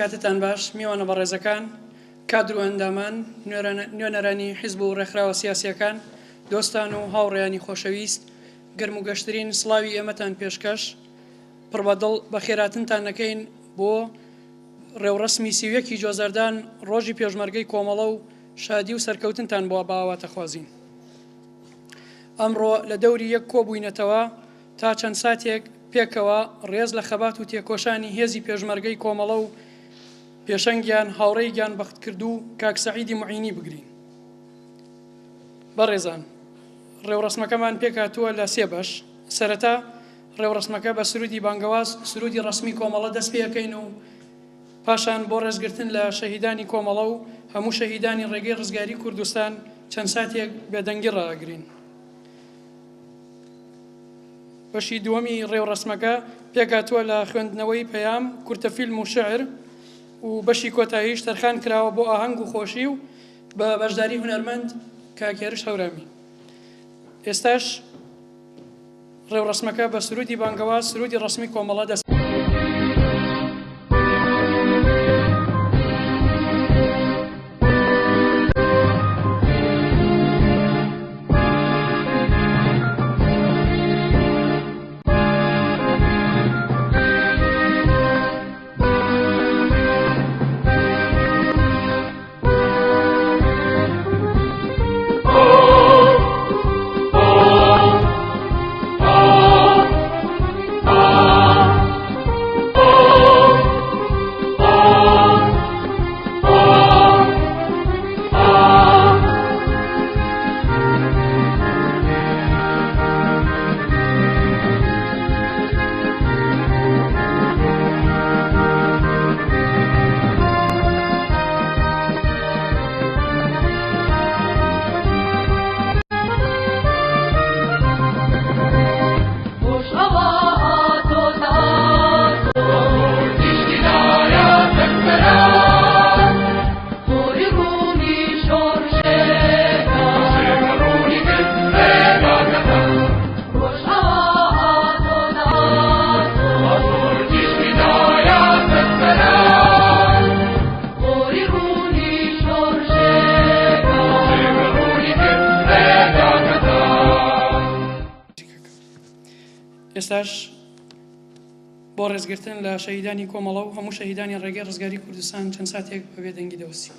کاتتان باش میوانە بە ڕێزەکان کادر و ئەندامان نوێنەرانی حیزب و ڕێکخراوە سیاسیەکان دۆستان و هاوڕێیانی خۆشەویست گەرم و گەشترین سڵاوی ئێمەتان پێشکەش پڕبەدڵ بە خێراتنتان نەکەین بۆ ڕێوڕسمی سیویەکی جۆزەردان ڕۆژی پێشمەرگەی کۆمەڵە و شادی و سەرکەوتنتان بۆ باواتە خوازین. ئەمڕۆ لە دەوری یەک کۆبووینەتەوە تا چەند ساتێک پێکەوە ڕێز لە خەبات و تێکۆشانی هێزی پێشمەرگەی کۆمەڵە و پێشەنگیان هاوڕێیگیان بەخت کرد و کاک سەعیدی موعینی بگرین. بەڕێزان، ڕێوڕسمەکەمان پێکاتووە لە سێ بەش. سەرەتا ڕێوڕسمەکە بە سرودی بانگەواز سرودی ڕسمی کۆمەڵە دەست پێەکەین و پاشان بۆ ڕێزگرتن لە شەهیدانی کۆمەڵە و هەموو شەهیدانی ڕێگەی ڕزگاری کوردستان چەند ساتێک بێدەنگی ڕاگرین. بەشی دووەمی ڕێوڕسمەکە پێکاتووە لە خوێندنەوەی پەیام کورتەفیلم و شعر و بەشی کۆتاییش تەرخان کراوە بۆ ئاهەنگ و خۆشی و بە بەشداری هونەرمەند کاکێرش هەورامی. ئێستاش ڕێوڕسمەکە بە سرودی بانگەواز سرودی ڕسمی کۆمەڵە دەست ئێستاش بۆ ڕێزگرتن لە شەهیدانی کۆمەڵە و هەموو شەهیدانی ڕێگەی ڕزگاری کوردستان چەند ساتێک بە بێدەنگی دەوەسی.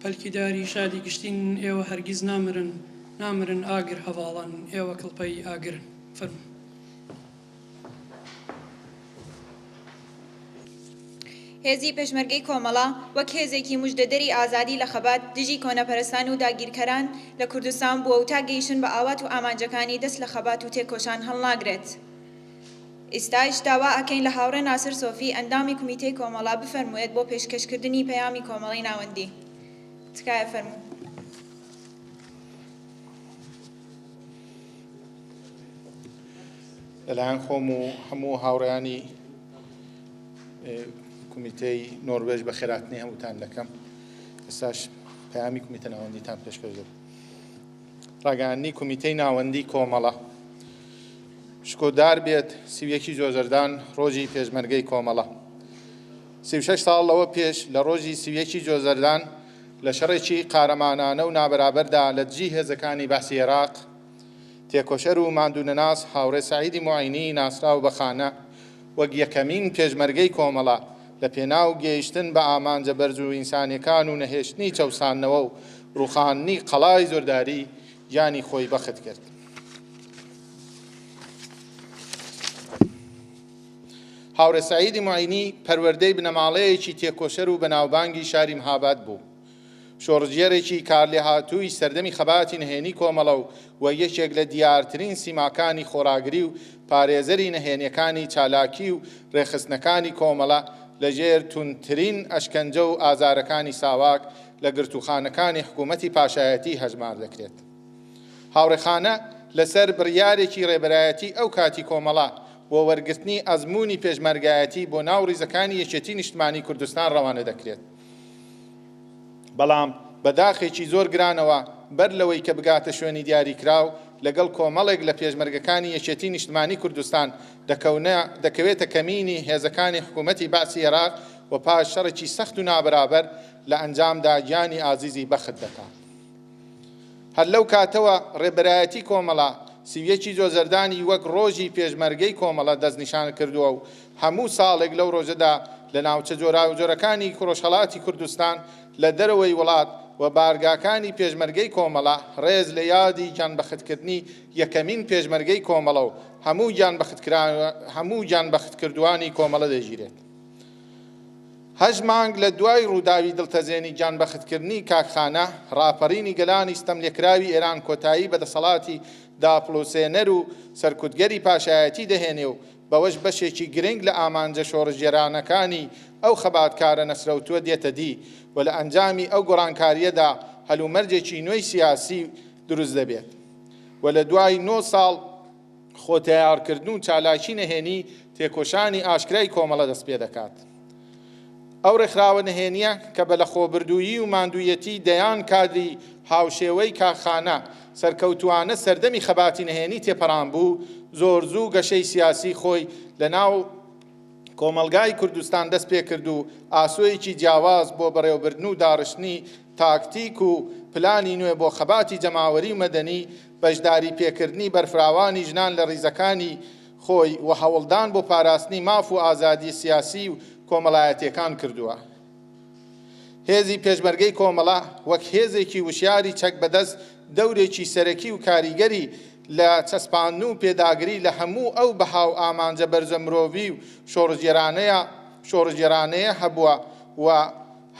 پەلکیداری شادی گشتین ئێوە هەرگیز نامرن ئاگر هەواڵان ئێوە کڵپەی ئاگرن. فەرموو. هێزی پێشمەرگەی کۆمەڵە وەک هێزێکی موژدەدەری ئازادی لە خەبات دژی کۆنەپەرستان و داگیرکەران لە کوردستان بووە و تا گەیشتن بە ئاوات و ئامانجەکانی دەست لە خەبات و تێکۆشان هەڵناگرێت. ئێستاش داوا ئەکەین لە هاوڕێ ناسر سۆفی ئەندامی کومیتەی کۆمەڵە بفەرموویێت بۆ پێشکەشکردنی پەیامی کۆمەڵەی ناوەندی. تکایە فەرموو. لەلایەن خۆم و هەموو هاوڕێیانی کومیتەی نۆروێژ بە خێراتنی هەمووتان دەکەم. ئێستاش پەیامی کومیتە ناوەندیتان پێشکەش دەکەم. ڕاگەیاندنی کومیتەی ناوەندی کۆمەڵە. شکۆدار بێت سیویەکی جۆزەردان ڕۆژی پێشمەرگەی کۆمەڵە. 36 ساڵ لەوە پێش لە ڕۆژی سیویەکی جۆزەردان لە شەڕێکی قارەمانانە و نابەرابەردا لە دژی هێزەکانی باسی عێراق تێکۆشەر و ماندوونەناس هاوڕێ سەعیدی موعینی ناسرا و بەخانە وەک یەکەمین پێشمەرگەی کۆمەڵە لە پێناو گەیشتن بە ئامانجە بەرز و ئینسانیەکان و نەهێشتنی چەوسانەوە و ڕووخاندنی قەڵای زۆرداری گیانی خۆی بەخت کرد. هاوڕێ سەعیدی موعینی پەروەردەی بنەماڵەیەکی تێکۆشەر و بەناوبانگی شاری مەهاباد بوو. شۆڕژێرێکی کارلێهاتووی سەردەمی خەباتی نهێنی کۆمەڵە و یەکێک لە دیارترین سیماکانی خۆراگری و پارێزەری نهێنیەکانی چالاکی و ڕێخستنەکانی کۆمەڵە لەژێر تونترین ئەشکەنجە و ئازارەکانی ساواک لە گرتوخانەکانی حکوومەتی پاشایەتی هەژمار دەکرێت. هاوڕێخانە لەسەر بڕیارێکی ڕێبەرایەتی ئەو کاتی کۆمەڵە بۆ وەرگرتنی ئەزمموی پێشمەرگایەتی بۆ ناو ڕیزەکانی یەکێتی نیشتمانی کوردستان ڕەوانە دەکرێت. بەڵام بەداخێکی زۆر گرانەوە بەر لەوەی کە بگاتە شوێنی دیاریکراو لەگەڵ کۆمەڵێک لە پێشمەرگەکانی یەکێتی نیشتمانی کوردستان دەکەوێتە کەمینی هێزەکانی حکوومەتی باسی عێراق و پاش شەڕێکی سەخت و نابرابەر لە ئەنجامدا گیانی ئازیزی بەخت دەکات. هەر لەو کاتەوە ڕێبەرایەتی کۆمەڵە سیویەکی جۆزەردانی وەک ڕۆژی پێشمەرگەی کۆمەڵە دەستنیشان کردووە و هەموو ساڵێک لەو ڕۆژەدا لە ناوچە جۆراوجۆرەکانی ڕۆژهەڵاتی کوردستان لە دەرەوەی وڵات و بارگاکانی پێشمەرگەی کۆمەڵە ڕێز لە یادی گیانبەختکردنی یەکەمین پێشمەرگەی کۆمەڵە و هەموو گیانبەختکردوانی کۆمەڵە دەژیرێت. 8 مانگ لە دوای ڕووداوی دڵتەزێنی گیانبەختکردنی کاکخانە ڕاپەڕینی گەلانی ستەملێکراوی ئێران کۆتایی بەدەسەڵاتی داپڵۆسێنەر و سەرکوتگەری پاشایەتی دەهێنێ و بەوەش بەشێکی گرنگ لە ئامانجە شۆڕژێرانەکانی ئەو خەباتکارە نەسرەوتووە دێتە دی و لە ئەنجامی ئەو گۆڕانکاریەدا هەلومەرجێکی نوێی سیاسی دروست دەبێت و لە دوای 9 ساڵ خۆتیارکردن و چالاکی نەهێنی تێکۆشانی ئاشکرای کۆمەڵە دەست پێ دەکات. ئەو ڕێکخراوە نهێنیە کە بە لەخۆبردوویی و ماندوویەتی دەیان کادری هاوشێوەی کاخانە سەرکەوتوانە سەردەمی خەباتی نهێنی تێپەڕان بوو زۆر زوو گەشەی سیاسی خۆی لە ناو کۆمەلگای کوردستان دەست پێ کرد و ئاسۆیەکی جیاواز بۆ بەڕێوەبردن و داڕشتنی تاکتیک و پلانی نوێ بۆ خەباتی جەماوەری و مەدەنی بەشداری پێکردنی بەرفراوانی ژنان لە ڕیزەکانی خۆی و هەوڵدان بۆ پاراستنی ماف و ئازادی سیاسی و کۆمەڵایەتیەکان کردووە. هێزی پێشمەرگەی کۆمەڵە وەک هێزێکی وشیاری چەک بەدەست دەورێکی سەرەکی و کاریگەری لە چەسپاندن و پێداگری لە هەموو ئەو بەهاو ئامانجە بەرزە مرۆڤی و شۆڕژێرانەیە هەبووە و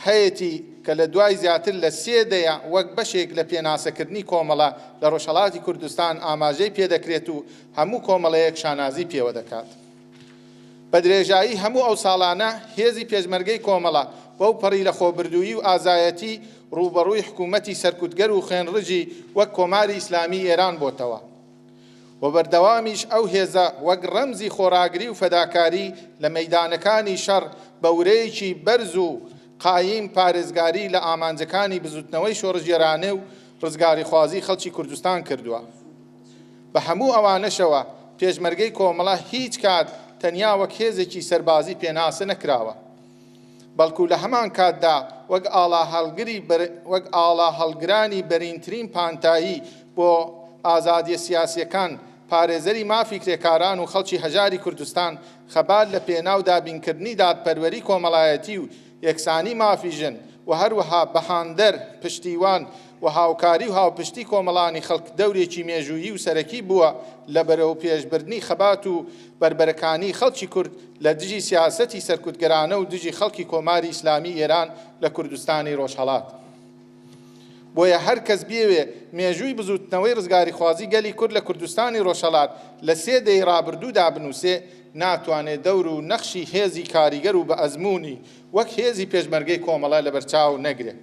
هەیەی کە لە دوای زیاتر لە 3 دەیە وەک بەشێک لە پێناسەکردنی کۆمەڵە لە ڕۆژهەڵاتی کوردستان ئاماژەی پێدەکرێت و هەموو کۆمەڵەیەک شانازی پێوە دەکات. بە درێژایی هەموو ئەو ساڵانە هێزی پێشمەرگەی کۆمەڵە بەو پەڕی لە خۆبردووی و ئازایەتی ڕوبەڕووی حکوومەتی سەرکوتگەر و خوێنڕژی وەک کۆماری ئیسلامی ئێران بۆتەوە و بەردەوامیش ئەو هێزە وەک ڕەمزی خۆراگری و فەداکاری لە مەیدانەکانی شەڕ بە ورەیەکی بەرز و قایم پارێزگاری لە ئامانجەکانی بزوتنەوەی شۆڕژێرانە و ڕزگاری خوازی خەڵکی کوردستان کردووە. بە هەموو ئەوانەشەوە پێشمەرگەی کۆمەڵە هیچ کات تەنیا وەک هێزێکی سەربازی پێناسە نەکراوە، بەڵکو لە هەمان کاتدا وەک ئاڵا هەڵگرانی بەرینترین پانتایی بۆ ئازادیە سیاسیەکان پارێزەری مافی کرێکاران و خەڵکی هەژاری کوردستان خەبات لە پێناو دابینکردنی دادپەروەری کۆمەڵایەتی و یەکسانی مافی ژن و هەروەها بەهاندەر پشتیوان و هاوکاری و هاوپشتی کۆمەڵانی خەڵک دەورێکی مێژوویی و سەرەکی بووە لە بەرەو پێشبردنی خەبات و بربەرەکانی خەڵکی کورد لە دژی سیاسەتی سەرکوتگەرانە و دژی خەڵکی کۆماری ئیسلامی ئێران لە کوردستانی ڕۆژهەڵات. بۆیە هەر کەس بێوێ مێژووی بزوتنەوەی ڕزگاری خوازی گەلی کورد لە کوردستانی ڕۆژهەڵات لە 3 دەی ڕابردوودا بنووسێ ناتوانێت دەور و نەخشی هێزی کاریگەر و بە ئەزمموی وەک هێزی پێشمەرگەی کۆمەڵە لە بەرچاو نەگرێت.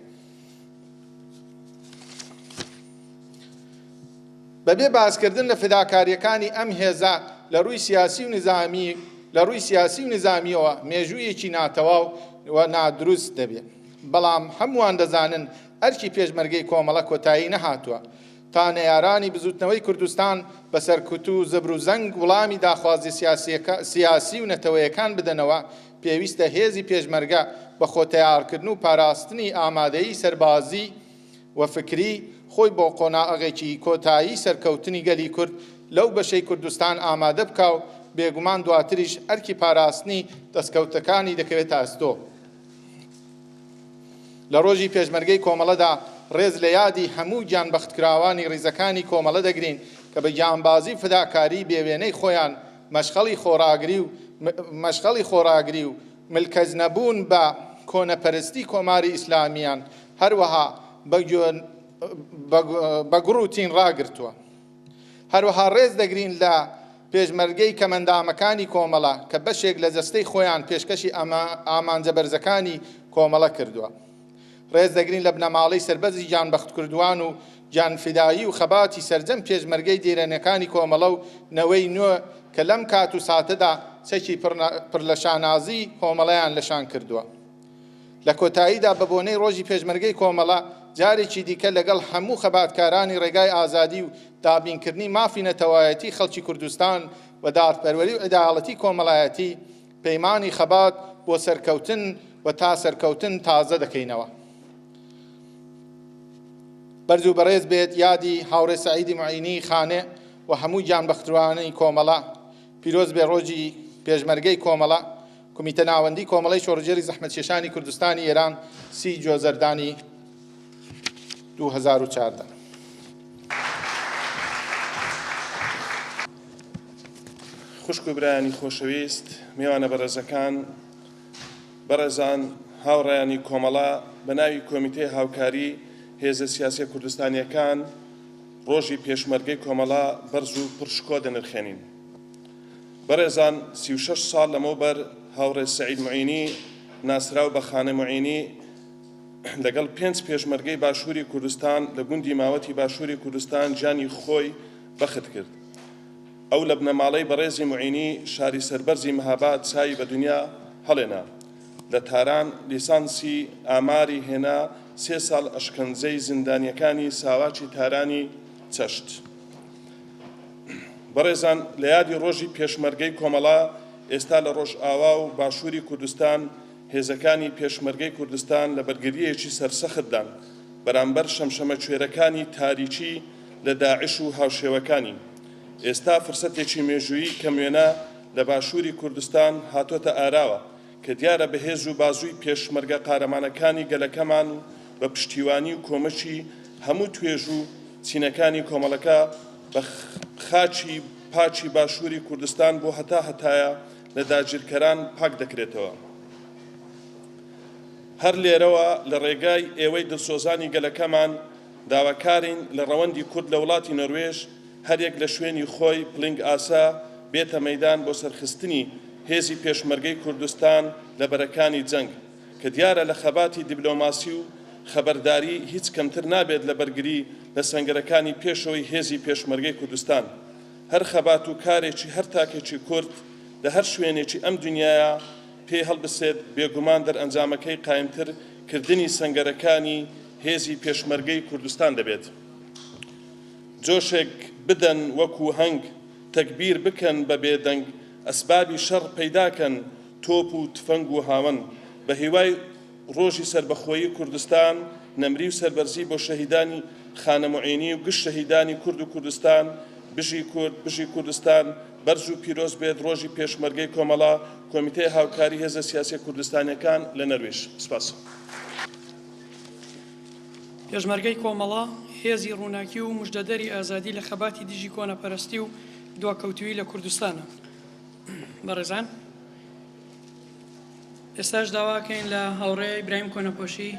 بەبێ باسکردن لە فداکاریەکانی ئەم هێزە لە ڕووی سیاسی و نظامیەوە مێژوویەکی ناتەواو و نادروست دەبێت. بەڵام هەمووان دەزانن ئەرکی پێشمەرگەی کۆمەڵە کۆتایی نەهاتووە تا نەیارانی بزوتنەوەی کوردستان بە سەرکوت و زەبر و زەنگ وڵامی داخوازی سیاسی و نەتەوەیەکان بدەنەوە پێویستە هێزی پێشمەرگە بە خۆتیارکردن و پاراستنی ئامادەیی سەربازی و فکری خۆی بۆ قۆناغێکی کۆتایی سەرکەوتنی گەلی کورد لەو بەشەی کوردستان ئامادە بکە و بێگومان دواتریش ئەرکی پاراستنی دەستکەوتەکانی دەکەوێتە ئەستۆ. لە ڕۆژی پێشمەرگەی کۆمەڵەدا ڕێز لە یادی هەموو گیانبەختکراوانی ڕیزەکانی کۆمەڵە دەگرین کە بە گیانبازی فداکاری بێوێنەی خۆیان مەشغەڵی خۆراگری و ملکەز نەبوون بە کۆنەپەرستی کۆماری ئیسلامیان هەروەها بە گوڕوتین ڕاگرتووە. هەروەها ڕێز دەگرین لە پێشمەرگەی کەمەندامەکانی کۆمەڵە کە بەشێک لە جەستەی خۆیان پێشکەشی ئامانجە بەرزەکانی کۆمەڵە کردووە. ڕێز دەگرین لە بنەماڵەی سەربەزی گیانبەخت کردوان و گیانفدایی و خەباتی سەرجەم پێشمەرگەی دێرەنەکانی کۆمەڵە و نەوەی نوێ کە لەم کات و ساتەدا چەکی پڕ لە شانازی کۆمەڵەیان لەشان کردووە. لە کۆتاییدا بە بۆنەی ڕۆژی پێشمەرگەی کۆمەڵە جارێکی دیکە لەگەڵ هەموو خەباتکارانی ڕێگای ئازادی و دابینکردنی مافی نەتەوایەتی خەڵکی کوردستان و دادپەروەری و عەداڵەتی کۆمەڵایەتی پەیمانی خەبات بۆ سەرکەوتن و تا سەرکەوتن تازە دەکەینەوە. بەرز و بەڕێز بێت یادی هاوڕێ سەعیدی معینی خانێ و هەموو گیانبەختوانەی کۆمەڵە پیرۆز بێ ڕۆژی پێشمەرگەی کۆمەڵە کمیتە ناوەندی کۆمەڵەی شۆڕژێری زەحمەتکێشانی کوردستانی ئێران 30 جۆزەردانی 2014. خوشک و برایانی خۆشەویست، میوانە بەڕێزەکان، بەڕێزان هاوڕێیانی کۆمەڵە بە ناوی کۆمیتەی هاوکاری هێزە سیاسی کوردستانیەکان ڕۆژی پێشمەرگەی کۆمەڵە بەرز و پرشکۆ دەنرخێنین. بەڕێزان 36 ساڵ لەمەوبەر هاوڕێ سەعید معینی ناسراو بە خانە معینی لەگەڵ 5 پێشمەرگەی باشووری کوردستان لە گوندی ماوەتی باشووری کوردستان گیانی خۆی بەخت کرد. ئەو لە بنەماڵەی بەڕێزی معینی شاری سەربەرزی مەهاباد چای بە دنیا هەڵێنا. لە تاران لیسانسی ئاماری هێنا 3 ساڵ ئەشکەنجەی زیندانیەکانی ساواکی تارانی چەشت. بەڕێزان لە یادی ڕۆژی پێشمەرگەی کۆمەڵە ئێستا لە ڕۆژئاوا و باشووری کوردستان هێزەکانی پێشمەرگەی کوردستان لە بەرگریەکی سەرسەختدان بەرامبەر شەمشەمە کوێرەکانی تاریکی لە داعش و هاوشێوەکانی. ئێستا فرسەتێکی مێژوویی کە وێنە لە باشووری کوردستان هاتۆتە ئاراوە کە دیارە بەهێز و بازووی پێشمەرگە قارەمانەکانی گەلەکەمان بە پشتیوانی و کۆمەچی هەموو توێژ و چینەکانی کۆمەڵەکە بە خاچی پاچی باشووری کوردستان بۆ هەتایە لە داگیرکەران پاک دەکرێتەوە. هەر لێرەوە لە ڕێگای ئێوەی دڵسۆزانی گەلەکەمان داواکارین لە ڕەوەندی کورد لە وڵاتی نەروێژ هەرێک لە شوێنی خۆی پلنگ ئاسا بێتە مەیدان بۆ سەرخستنی هێزی پێشمەرگەی کوردستان لە بەرەکانی جەنگ کە دیارە لە خەباتی دیبلۆماسی و خەبەرداری هیچ کەمتر نابێت لە بەرگری لە سەنگەرەکانی پێشەوەی هێزی پێشمەرگەی کوردستان. هەر خەبات و کارێکی هەر تاکێکی کورد لە هەر شوێنێکی ئەم دنیاە پێی هەڵبسێت بێگومان دەرئەنجامەکەی قایمتر کردنی سەنگەرەکانی هێزی پێشمەرگەی کوردستان دەبێت. جۆشێک بدەن وەکو هەنگ تەکبیر بکەن بە بێدەنگ ئەسبابی شەڕ پەیداکەن تۆپ و تفەنگ و هاون بە هیوای ڕۆژی سربەخۆیی کوردستان نەمری و سەربەرزی بۆ شەهیدانی خانە معینی و گشت شەهیدانی کورد و کوردستان بژی کورد بژی کوردستان بەرز و پیرۆز بێت ڕۆژی پێشمەرگەی کۆمەڵە کۆمیتەی هاوکاری هێزە سیاسی کوردستانیەکان لە نەروێژ. سپاس. پێشمەرگەی کۆمەڵە هێزی ڕووناکی و مژدەدەری ئازادی لە خەباتی دژی کۆنەپەرستی و دواکەوتووی لە کوردستانە. بەڕێزان ئێستاش داواکەین لە هاوڕێ ئیبراهیم کۆنەپۆشی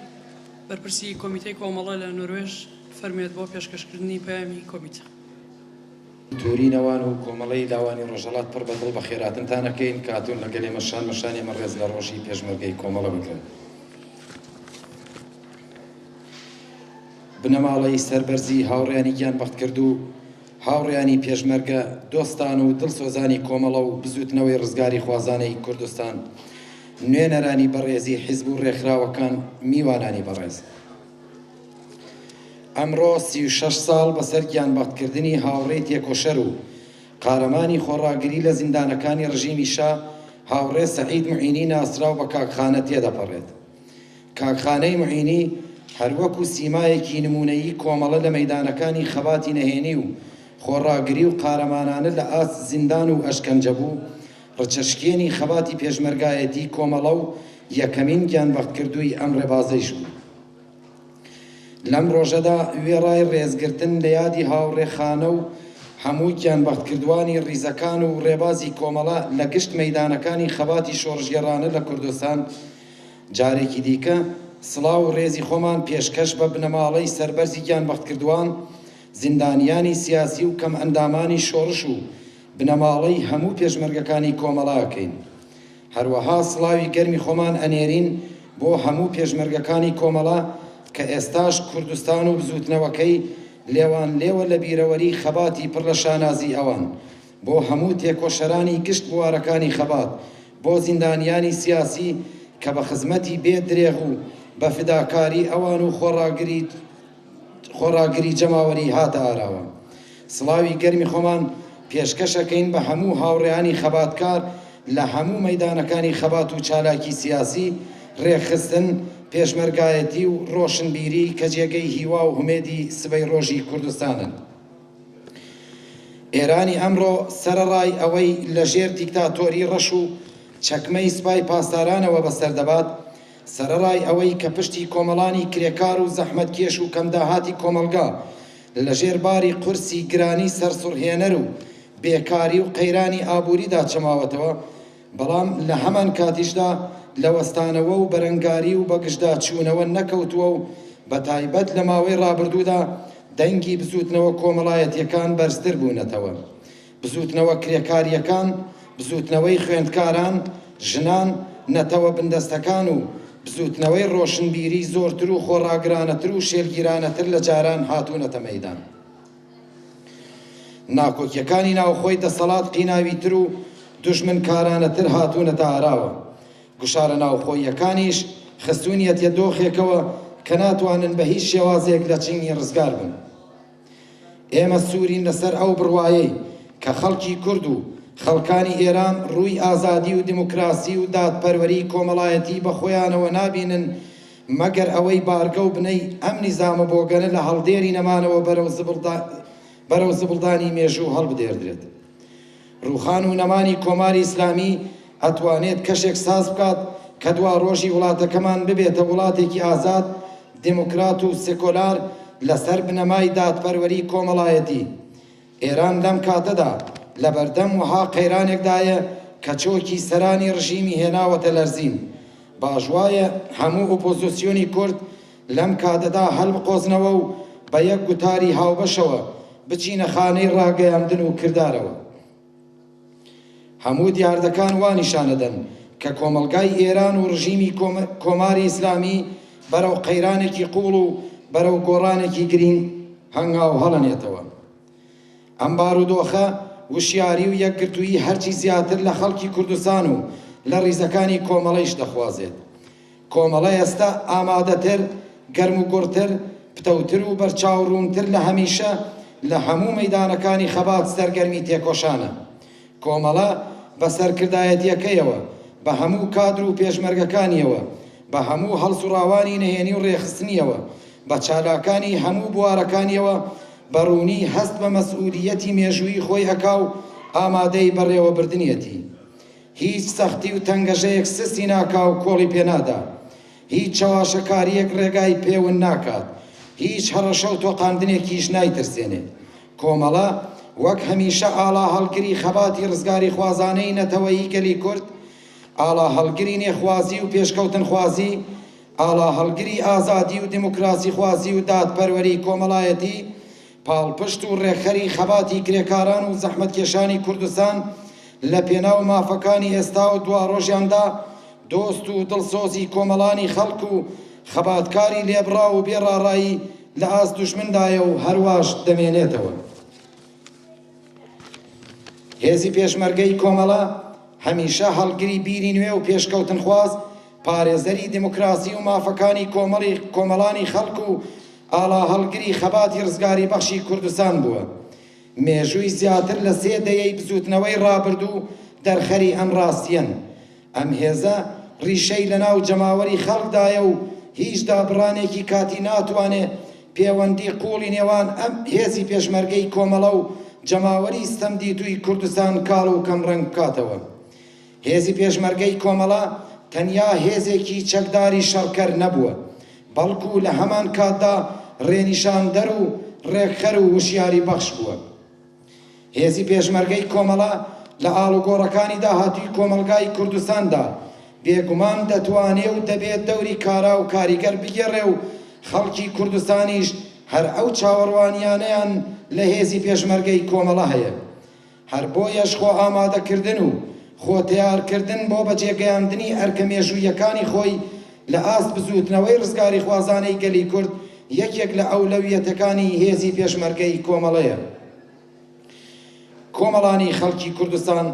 بەرپرسی کۆمیتەی کۆمەڵە لە نۆروێژ فەرمێت بۆ پێشکەشکردنی پەیامی کۆمیتە. تورینەوان و کۆمەڵەی داوانی ڕۆژهەڵات پڕ بەدڵ بە خێراتنتانەکەین کاتون لەگەڵ مەشان ئێمە ڕێز لە ڕۆژی پێشمەرگەی کۆمەڵە بکەن. بنەماڵەی سەربەرزی هاوڕێیانی گیانبەخت کرد و هاوڕێیانی پێشمەرگە دۆستان و دڵسۆزانی کۆمەڵە و بزوتنەوەی ڕزگاری خوازانەی کوردستان نوێنەرانی بەڕێزی حیزب و ڕێکخراوەکان میوانانی بەڕێز. ئەمڕۆ 36 ساڵ بەسەر گیانبەختکردنی هاوڕێی تێکۆشەر و قارەمانی خۆڕاگری لە زیندانەکانی ڕژیمی شا هاوڕێ سەعید معینی ناسراو بە کاکخانە تێدەپەڕێت. کاکخانەی معینی هەروەکو سیمایەکی نمونەیی کۆمەڵە لە مەیدانەکانی خەباتی نەهێنی و خۆڕاگری و قارەمانانە لە ئاس زیندان و ئەشکەنجە بوو ڕچەشکێنی خەباتی پێشمەرگایەتی کۆمەڵە و یەکەمین گیانبەختکردووی ئەم ڕێبازەیش بوو. لەم ڕۆژەدا وێڕای ڕێزگرتن لە یادی هاوڕێخانە و هەموو گیانبەختکردوانی ڕیزەکان و ڕێبازی کۆمەڵە لە گشت مەیدانەکانی خەباتی شۆڕژگێڕانە لە کوردستان جارێکی دیکە سڵاو و ڕێزی خۆمان پێشکەش بە بنەماڵەی سەربەرزی گیانبەختکردوان زیندانیانی سیاسی و کەم ئەندامانی شۆڕش و بنەماڵەی هەموو پێشمەرگەکانی کۆمەڵاکەین. هەروەها سڵاوی گەرمی خۆمان ئەنێرین بۆ هەموو پێشمەرگەکانی کۆمەڵە کە ئێستاش کوردستان و بزوتنەوەکەی لێوان لێوە لە بیرەوەری خەباتی پڕ لە شانازی ئەوان بۆ هەموو تێکۆشەرانی گشت بوارەکانی خەبات بۆ زیندانیانی سیاسی کە بە خزمەتی بێ درێغ و بە فداکاری ئەوان و خۆڕاگری جەماوەری هاتە ئاراوە. سڵاوی گەرمی خۆمان پێشکەشەکەین بە هەموو هاوڕێیانی خەباتکار لە هەموو مەیدانەکانی خەبات و چالاکی سیاسی ڕێخستن پێشمەرگایەتی و ڕۆشنبیری کە جێگەی هیوا و هومێدی سبەی ڕۆژی کوردستانن. ئێرانی ئەمڕۆ سەرەڕای ئەوەی لەژێر دیکتاتۆری ڕەش و چەکمەی سوپای پاسدارانەوە بەسەردەبات، سەرەڕای ئەوەی کە پشتی کۆمەڵانی کرێکار و زەحمەتکێش و کەمداهاتی کۆمەلگا لەژێر باری قورسی گرانی سەرسوڕهێنەر و بێکاری و قەیرانی ئابووریدا چەماوەتەوە، بەڵام لە هەمان کاتیشدا لە وەستانەوە و بەرەنگاری و بەگشتدا چوونەوە نەکەوتووە و بە تایبەت لە ماوەی ڕابردوودا دەنگی بزوتنەوە کۆمەڵایەتیەکان بەرزتر بوونەتەوە. بزوتنەوە کرێکاریەکان، بزوتنەوەی خوێندکاران، ژنان، نەتەوە بندەستەکان و بزوتنەوەی ڕۆشنبیری زۆرتر و خۆڕاگرانەتر و شێرگیرانەتر لە جاران هاتوونەتە مەیدان. ناکۆکیەکانی ناوخۆی دەسەڵات قیناویتر و دوژمنکارانەتر هاتوونەتە ئاراوە. گوشارە ناوخۆیەکانیش خستوونیەتە دۆخێکەوە کە ناتوانن بە هیچ شێوازێک لە چنگی ڕزگار بن. ئێمە سوورین لەسەر ئەو بڕوایەی کە خەڵکی کورد و خەڵکانی ئێران ڕووی ئازادی و دیموکراسی و دادپەروەری کۆمەڵایەتی بە خۆیانەوە نابینن مەگەر ئەوەی بارگە و بنەی ئەم نیزامە بۆگەنە لە هەڵدێری نەمانەوە بەرەو زبڵدانی مێژوو هەڵبدێردرێت. ڕووخان و نەمانی کۆماری ئیسلامی ئەتوانێت کەشێک ساز بکات کە دوا ڕۆژی وڵاتەکەمان ببێتە وڵاتێکی ئازاد، دموکرات و سێکۆلار لەسەر بنەمای دادپەروەری کۆمەڵایەتی. ئێران لەم کاتەدا لە بەردەم وها قەیرانێکدایە کە چۆکی سەرانی ڕژیمی هێناوەتە لەرزین. باژوایە هەموو ئۆپۆزیسیۆنی کورد لەم کاتەدا هەڵبقۆزنەوە و بە یەک گوتاری هاوبەشەوە بچینە خانەی ڕاگەیاندن و کردارەوە. هەموو دیاردەکان وانیشانەدەن کە کۆمەلگای ئێران و ڕژیمی کۆماری ئیسلامی بەرەو قەیرانێکی قوڵ و بەرەو گۆڕانێکی گرین هەنگاو هەڵەنێتەوە. ئەم بارودۆخە وشیاری و یەکگرتووی هەرچی زیاتر لە خەڵکی کوردستان و لە ڕیزەکانی کۆمەڵەیش دەخوازێت. کۆمەڵە ئێستا ئامادەتر، گەرم و گوڕتر، پتەوتر و بەرچاوڕوونتر لە هەمیشە لە هەموو مەیدانەکانی خەبات سەرگەرمی تێکۆشانە. کۆمەڵە بە سەرکردایەتیەکەیەوە، بە هەموو کادر و پێشمەرگەکانیەوە، بە هەموو هەڵسوڕاوانی نهێنی و ڕێخستنیەوە، بە چالاکانی هەموو بوارەکانیەوە بەڕوونی هەست بە مەسئولیەتی مێژووی خۆی ئەکا و ئامادەی بەڕێوەبردنیەتی. هیچ سەختی و تەنگەژەیەک سسی ناکا و کۆڵی پێنادا. هیچ چاواشەکاریەک ڕێگای پێون ناکات. هیچ هەڕەشە و تۆقاندنێکیش نایترسێنێت. کۆمەڵە وەک هەمیشە ئاڵا هەڵگری خەباتی ڕزگاری خوازانەی نەتەوەیی گەلی کورد، ئاڵا هەڵگری نێخوازی و پێشکەوتن خوازی، ئاڵا هەڵگری ئازادی و دیموکراسی خوازی و دادپەروەری کۆمەڵایەتی، پاڵپشت و ڕێکخەری خەباتی کرێکاران و زەحمەتکێشانی کوردستان لە پێناو مافەکانی ئێستا و دوا ڕۆژیاندا دۆست و دڵسۆزی کۆمەڵانی خەڵک و خەباتکاری لێبڕا و بێڕاڕایی لە ئاست دوژمندایە و هەرواش دەمێنێتەوە. هێزی پێشمەرگەی کۆمەڵە هەمیشە هەڵگری بیری نوێ و پێشکەوتن خواز، پارێزەری دیموکراسی و مافەکانی کۆمەڵانی خەڵک و ئاڵا هەڵگری خەباتی ڕزگاری بەخشی کوردستان بووە. مێژووی زیاتر لە 3 دەیەی بزوتنەوەی ڕابردوو دەرخەری ئەم ڕاستیەن. ئەم هێزە ڕیشەی لەناو جەماوەری خەڵکدایە و هیچ دابڕانێکی کاتی ناتوانێ پەیوەندی قوڵی نێوان ئەم هێزی پێشمەرگەی کۆمەڵە و جەماوەری ستەمدیتووی کوردستان کاڵ و کەمڕەنگ بکاتەوە. هێزی پێشمەرگەی کۆمەڵە تەنیا هێزێکی چەکداری شەڕکەر نەبووە، بەڵکو لە هەمان کاتدا ڕێنیشاندەر و ڕێکخەر و وشیاری بەخش بووە. هێزی پێشمەرگەی کۆمەڵە لە ئاڵوگۆڕەکانی داهاتووی کۆمەلگای کوردستاندا بێگومان دەتوانێ و دەبێت دەوری کارا و کاریگەر بگێڕێ و خەڵکی کوردستانیش هەر ئەو چاوەڕوانیانەیان لە هێزی پێشمەرگەی کۆمەڵە هەیە. هەر بۆیەش خۆ ئامادەکردن و خۆتیارکردن بۆ بەجێگەیاندنی ئەرکە مێژوویەکانی خۆی لە ئاست بزوتنەوەی ڕزگاری خوازانەی گەلی کورد یەکێک لە ئەولەویەتەکانی هێزی پێشمەرگەی کۆمەڵەیە. کۆمەڵانی خەڵکی کوردستان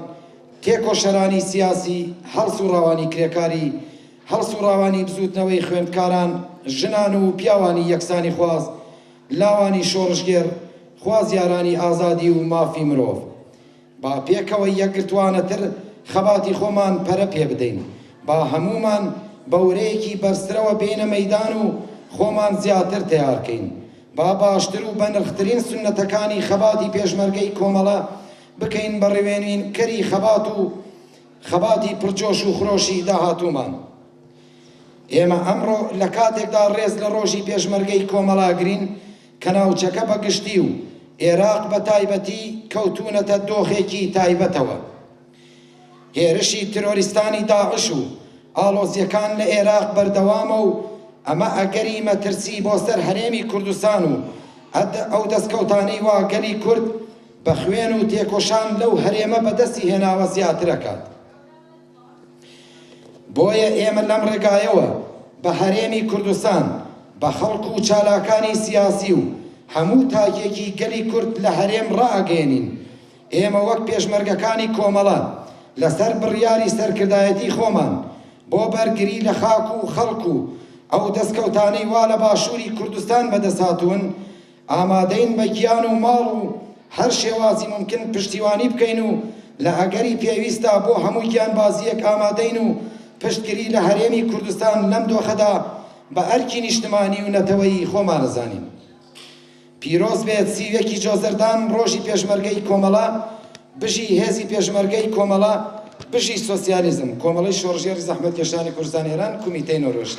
تێکۆشەرانی سیاسی، هەڵسوڕاوانی کرێکاری، هەڵسوڕاوانی بزوتنەوەی خوێندکاران، ژنان و پیاوانی یەکسانی خواز، لاوانی شۆڕژگێر، خوازیارانی ئازادی و مافی مرۆڤ. با پێکەوە یەکگرتوانەتر خەباتی خۆمان پەرە پێ بدەین، با هەمومان بەورەیەکی بەرزترەوە بینە مەیدان و خۆمان زیاتر تیارکەین، با باشتر و بەنرخترین سنەتەکانی خەباتی پێشمەرگەی کۆمەڵە بکەین بە ڕێوێنینکەری خەباتی پرجۆش و خرۆشی داهاتوومان. ئێمە ئەمڕۆ لە کاتێکدا ڕێز لە ڕۆژی پێشمەرگەی کۆمەڵاگرین کە ناوچەکە بەگشتی و عێراق بە تایبەتی کەوتونەتە دۆخێکی تایبەتەوە. هێرشی ترۆریستانی داعش و ئاڵۆزیەکان لە عێراق بەردەوامە و ئەمە ئەگەری مەترسی بۆ سەر هەرێمی کوردستان و ئەو دەستکەوتانەی وا گەلی کورد بە خوێن و تێکۆشان لەو هەرێمە بەدەستی هێناوە زیاترەکات. بۆیە ئێمە لەم ڕێگایەوە بە هەرێمی کوردستان بە خەڵک و چالاکانی سیاسی و هەموو تاکێکی گەلی کورد لە هەرێم ڕائەگەێنین. ئێمە وەک پێشمەرگەکانی کۆمەڵە لەسەر بڕیاری سەرکردایەتی خۆمان بۆ بەرگری لە خاک و خەڵک و ئەو دەستکەوتانەی وا لە باشووری کوردستان بەدەسهاتوون ئامادەین بە گیان و ماڵ و هەر شێوازی ممکن پشتیوانی بکەین و لە ئەگەری پێویستە بۆ هەموو گیانبازیەک ئامادەین و پشتگیری لە هەرێمی کوردستان لەم دۆخەدا بە ئەرکی نیشتمانی و نەتەوەی خۆمانەزانین. پیرۆز بێت سیوێکی جۆزەردان ڕۆژی پێشمەرگەی کۆمەڵە، بژی هێزی پێشمەرگەی کۆمەڵە، بژی سۆسیالیزم، کۆمەڵەی شۆڕژێری زەحمەتکێشانی کوردستان ئێران، کومیتەی نۆرۆژ.